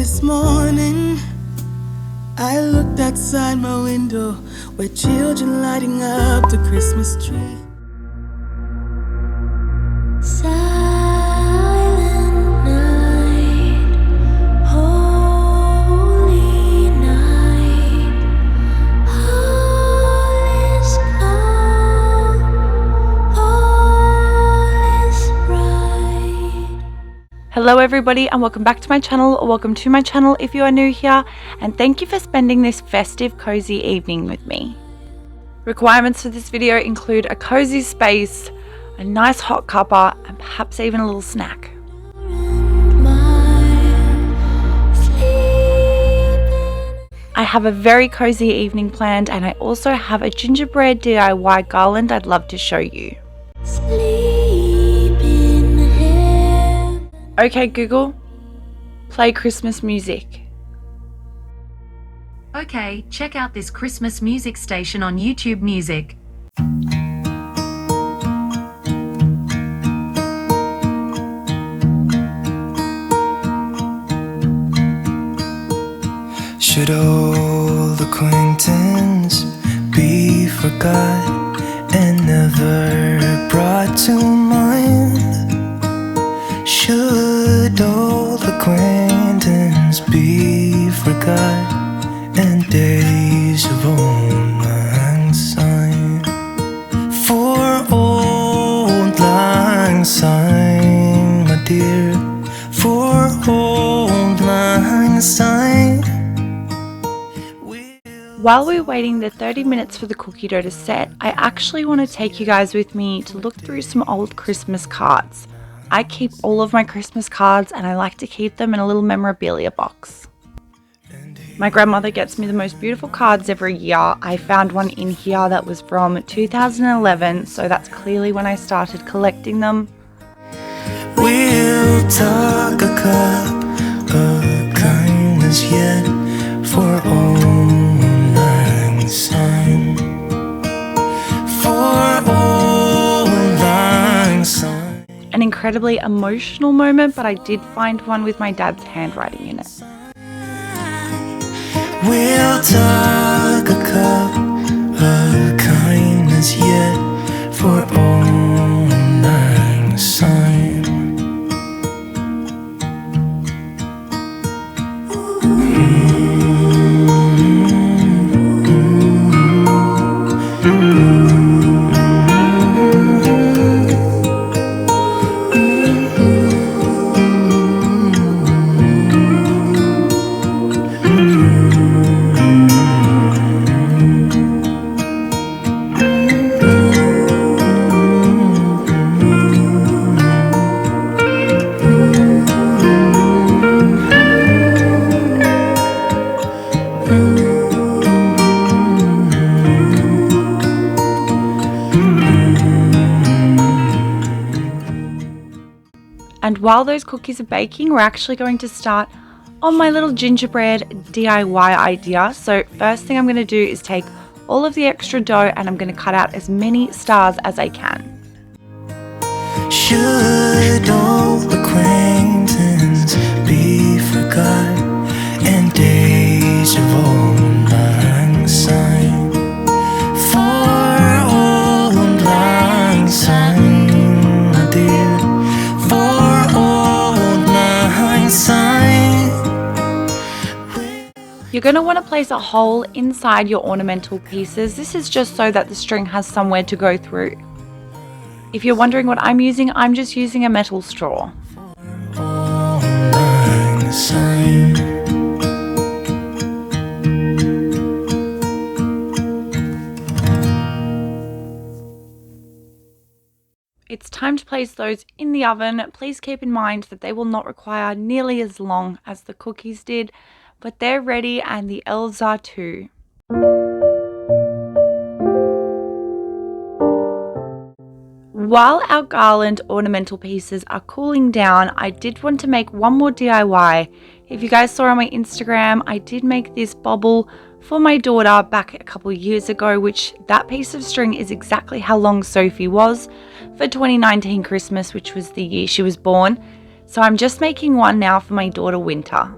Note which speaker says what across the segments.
Speaker 1: this morning, I looked outside my window where children lighting up the Christmas tree. Silent night, holy night, all is calm, all is bright.
Speaker 2: Hello everybody and welcome back to my channel, or welcome to my channel if you are new here, and thank you for spending this festive cozy evening with me. Requirements for this video include a cozy space, a nice hot cuppa, and perhaps even a little snack. I have a very cozy evening planned, and I also have a gingerbread DIY garland I'd love to show you. Okay Google, play Christmas music.
Speaker 3: Okay, check out this Christmas music station on YouTube Music.
Speaker 1: Should old acquaintance be forgot and never brought to mind? Should old acquaintance be forgot and days of old lang syne? For old lang syne, my dear, for old lang syne.
Speaker 2: While we're waiting the 30 minutes for the cookie dough to set, I actually want to take you guys with me to look through some old Christmas cards. I keep all of my Christmas cards and I like to keep them in a little memorabilia box. My grandmother gets me the most beautiful cards every year. I found one in here that was from 2011, so that's clearly when I started collecting them.
Speaker 1: We'll talk a cup of kindness yet for old lang syne, for old lang syne.
Speaker 2: An incredibly emotional moment, but I did find one with my dad's handwriting in it.
Speaker 1: We'll talk a cup of kindness yet for old lang syne.
Speaker 2: And while those cookies are baking, we're actually going to start on my little gingerbread DIY idea. So first thing I'm going to do is take all of the extra dough and I'm going to cut out as many stars as I can.
Speaker 1: Should old acquaintance be forgot and days of old lang syne, for old lang syne, my dear, for old lang syne.
Speaker 2: You're going to want to place a hole inside your ornamental pieces. This is just so that the string has somewhere to go through. If you're wondering what I'm just using a metal straw.
Speaker 1: Old lang syne.
Speaker 2: It's time to place those in the oven. Please keep in mind that they will not require nearly as long as the cookies did, but they're ready and the elves are too. While our garland ornamental pieces are cooling down, I did want to make one more DIY. If you guys saw on my Instagram, I did make this bobble for my daughter back a couple years ago, which that piece of string is exactly how long Sophie was for 2019 Christmas, which was the year she was born. So I'm just making one now for my daughter Winter.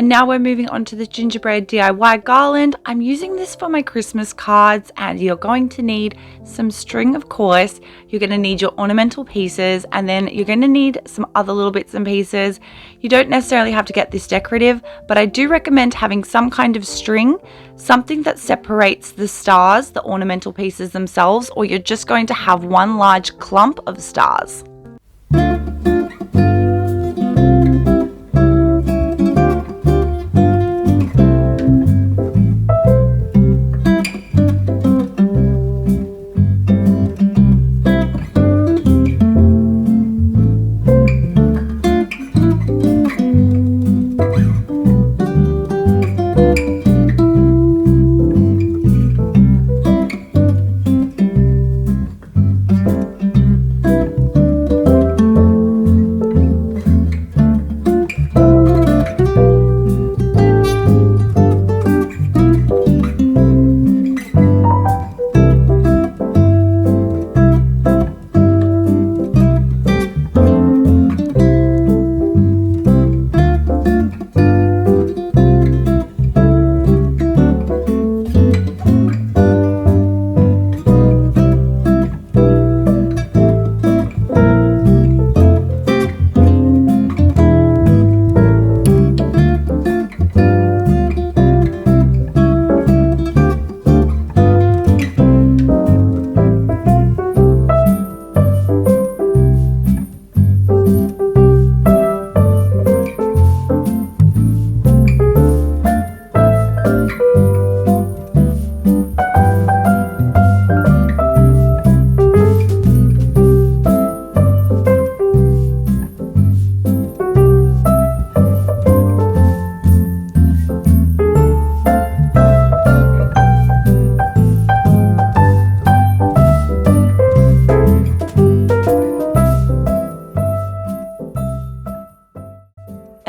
Speaker 2: And now we're moving on to the gingerbread DIY garland. I'm using this for my Christmas cards, and you're going to need some string, of course. You're going to need your ornamental pieces, and then you're going to need some other little bits and pieces. You don't necessarily have to get this decorative, but I do recommend having some kind of string, something that separates the stars, the ornamental pieces themselves, or you're just going to have one large clump of stars.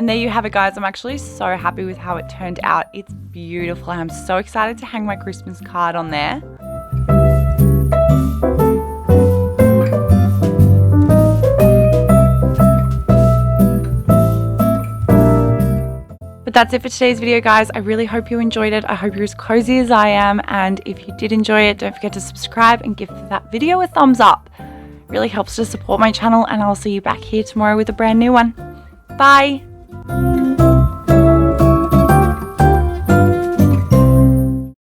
Speaker 2: And there you have it, guys. I'm actually so happy with how it turned out. It's beautiful. I'm so excited to hang my Christmas card on there. But that's it for today's video, guys. I really hope you enjoyed it. I hope you're as cozy as I am. And if you did enjoy it, don't forget to subscribe and give that video a thumbs up. It really helps to support my channel, and I'll see you back here tomorrow with a brand new one. Bye.